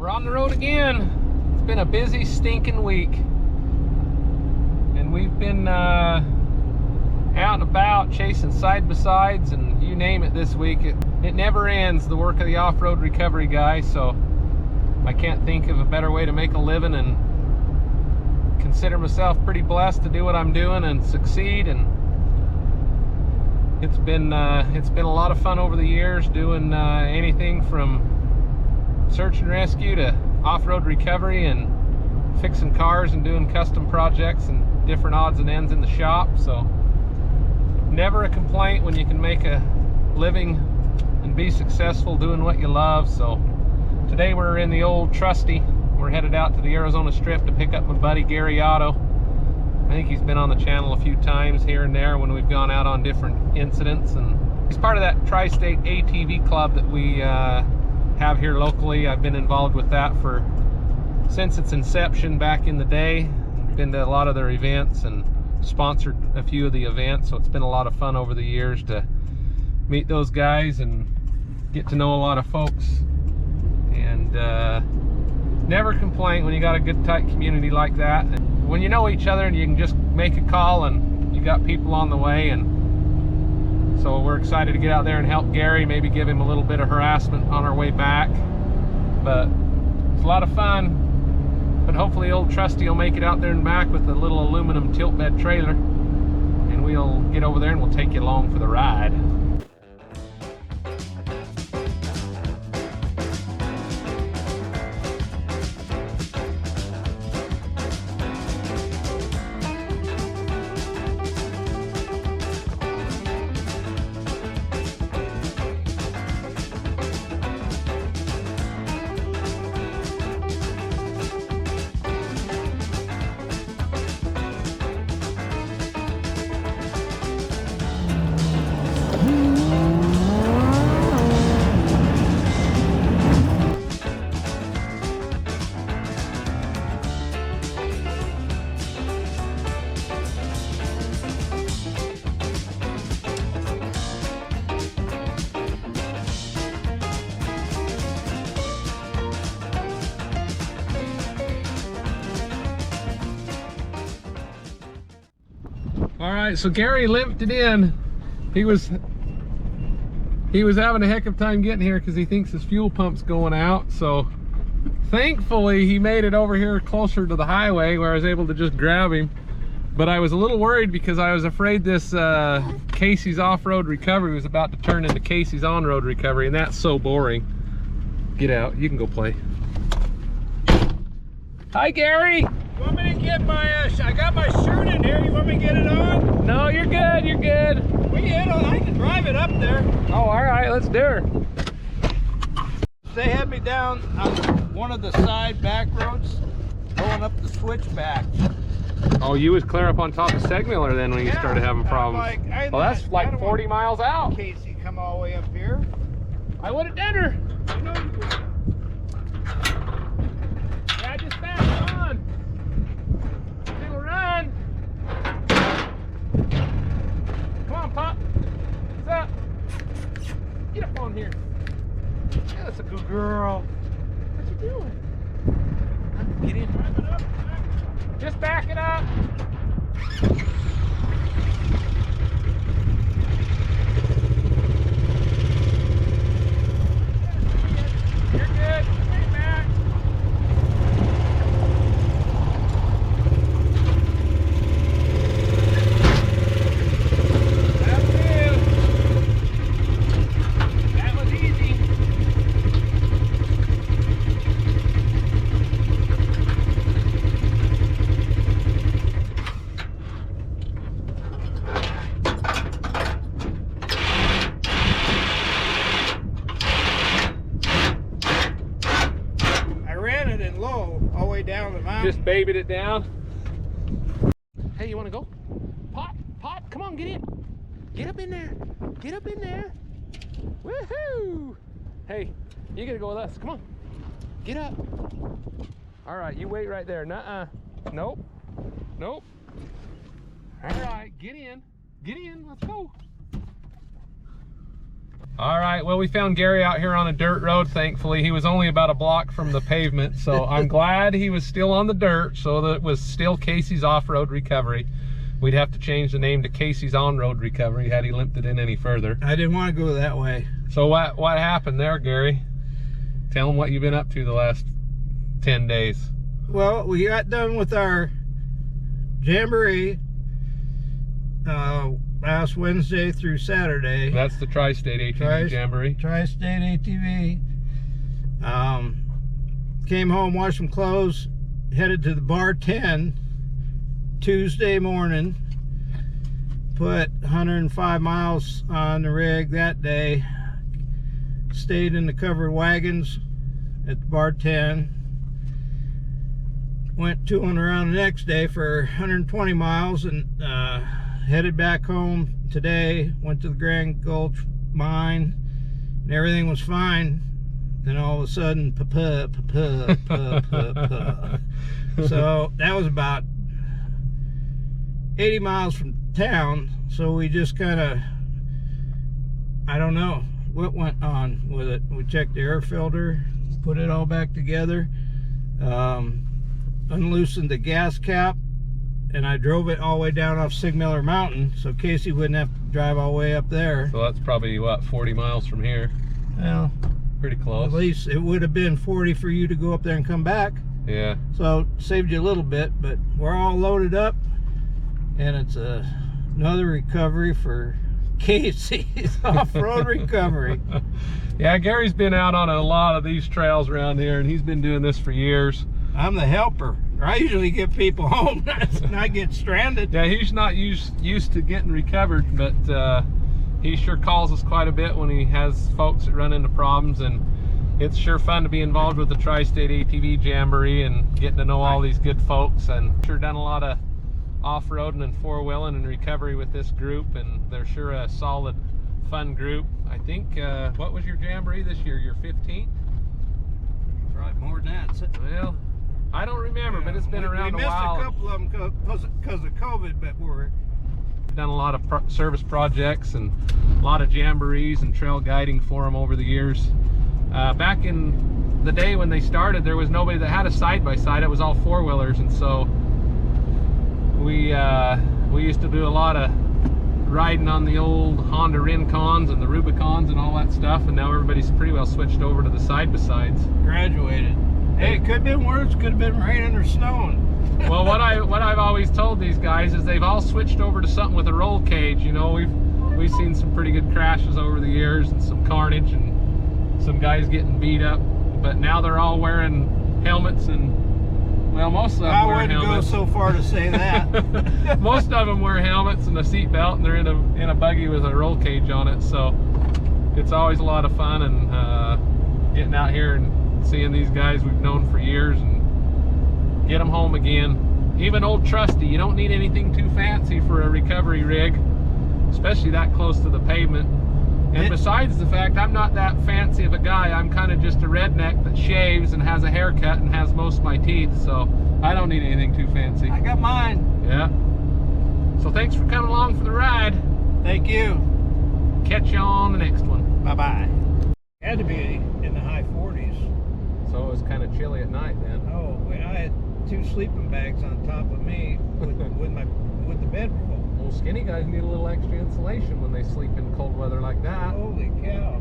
We're on the road again. It's been a busy, stinking week. And we've been out and about chasing side-by-sides and you name it this week. It never ends, the work of the off-road recovery guy, so I can't think of a better way to make a living and consider myself pretty blessed to do what I'm doing and succeed. And it's been a lot of fun over the years doing anything from search and rescue to off-road recovery and fixing cars and doing custom projects and different odds and ends in the shop. So never a complaint when you can make a living and be successful doing what you love. So today we're in the old trusty. We're headed out to the Arizona Strip to pick up my buddy Gary Otto. I think he's been on the channel a few times here and there when we've gone out on different incidents, and he's part of that tri-state ATV club that we have here locally. I've been involved with that since its inception back in the day. Been to a lot of their events and sponsored a few of the events, so it's been a lot of fun over the years to meet those guys and get to know a lot of folks. And never complain when you got a good tight community like that. And when you know each other and you can just make a call and you got people on the way. And so we're excited to get out there and help Gary, maybe give him a little bit of harassment on our way back. But it's a lot of fun. But hopefully old Trusty will make it out there and back with a little aluminum tilt bed trailer. And we'll get over there and we'll take you along for the ride. All right, so Gary limped it in. He was having a heck of a time getting here because he thinks his fuel pump's going out. So thankfully he made it over here closer to the highway where I was able to just grab him. But I was a little worried because I was afraid this Casey's off-road recovery was about to turn into Casey's on-road recovery, and that's so boring. Get out, you can go play. Hi, Gary. You want me to get my, I got my shirt in here. You want me to get it on? No, you're good, you're good. I can drive it up there. Oh, all right, let's do it. They had me down on one of the side back roads, going up the switchback. Oh, you was clear up on top of Segmiller then when you started having problems. Well, that's like 40 miles out. Casey come all the way up here. I would have done her. You know you would. Yeah, just back on. It'll run. Come on, Pop. What's up? Get up on here. Yeah, that's a good girl. What you doing? Get in. Drive it up. Just back it up. You're good. Stay back. That was easy. Down the mountain. Just babied it down. Hey, you want to go? Pop, Pop, come on, get in. Get up in there. Get up in there. Woohoo! Hey, you gotta go with us. Come on. Get up. All right, you wait right there. Nuh-uh. Nope. Nope. All right, get in. Get in. Let's go. All right, well, we found Gary out here on a dirt road, thankfully. He was only about a block from the pavement, so I'm glad he was still on the dirt, so that it was still Casey's Off-Road Recovery. We'd have to change the name to Casey's On-Road Recovery had he limped it in any further. I didn't want to go that way. So what happened there, Gary? Tell him what you've been up to the last 10 days. Well, we got done with our jamboree last Wednesday through Saturday. That's the Tri-State ATV Jamboree. Tri-State ATV. Came home, washed some clothes, headed to the Bar 10 Tuesday morning. Put 105 miles on the rig that day. Stayed in the covered wagons at the Bar 10. Went touring around the next day for 120 miles and headed back home today. Went to the Grand Gulch mine and everything was fine. Then all of a sudden, so that was about 80 miles from town. So we just kind of, I don't know what went on with it. We checked the air filter, put it all back together, unloosened the gas cap, and I drove it all the way down off Sig Miller Mountain so Casey wouldn't have to drive all the way up there. So that's probably, what, 40 miles from here? Well, pretty close. At least it would have been 40 for you to go up there and come back. Yeah. So saved you a little bit, but we're all loaded up, and it's another recovery for Casey's Off-Road Recovery. Yeah, Gary's been out on a lot of these trails around here, and he's been doing this for years. I'm the helper. I usually get people home, not get stranded. Yeah, he's not used to getting recovered, but he sure calls us quite a bit when he has folks that run into problems, and it's sure fun to be involved with the Tri-State ATV Jamboree and getting to know all these good folks, and sure done a lot of off-roading and four-wheeling and recovery with this group, and they're sure a solid, fun group. I think, what was your Jamboree this year, your 15th? Probably more than that. Well, I don't remember, but it's been around a while. We missed a couple of them because of COVID, but we're done a lot of service projects and a lot of jamborees and trail guiding for them over the years. Back in the day when they started, there was nobody that had a side-by-side. It was all four-wheelers, and so we used to do a lot of riding on the old Honda Rincons and the Rubicons and all that stuff, and now everybody's pretty well switched over to the side-by-sides. Graduated. Hey, it could have been worse. Could have been raining or snowing. Well, what I've always told these guys is they've all switched over to something with a roll cage. You know, we've seen some pretty good crashes over the years and some carnage and some guys getting beat up. But now they're all wearing helmets, and well, most of them wear helmets. I wouldn't go so far to say that. Most of them wear helmets and a seat belt, and they're in a buggy with a roll cage on it. So it's always a lot of fun, and getting out here and seeing these guys we've known for years and get them home again. Even old Trusty, you don't need anything too fancy for a recovery rig, especially that close to the pavement. And besides the fact I'm not that fancy of a guy, I'm kind of just a redneck that shaves and has a haircut and has most of my teeth, so I don't need anything too fancy. I got mine. Yeah. So thanks for coming along for the ride. Thank you. Catch you on the next one. Bye-bye. Had to be in the high 40s. So it was kind of chilly at night then. Oh, I had 2 sleeping bags on top of me with the bedroll. Well, skinny guys need a little extra insulation when they sleep in cold weather like that. Holy cow!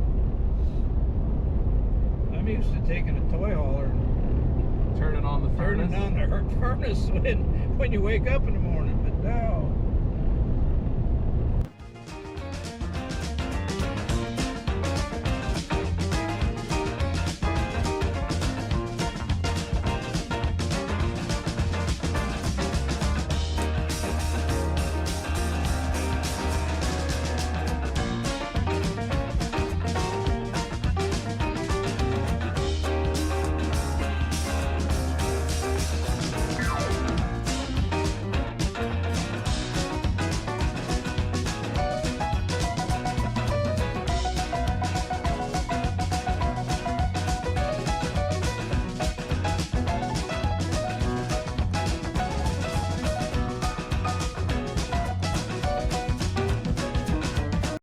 I'm used to taking a toy hauler and turning on the furnace. Turning on the furnace when you wake up in the morning, but no.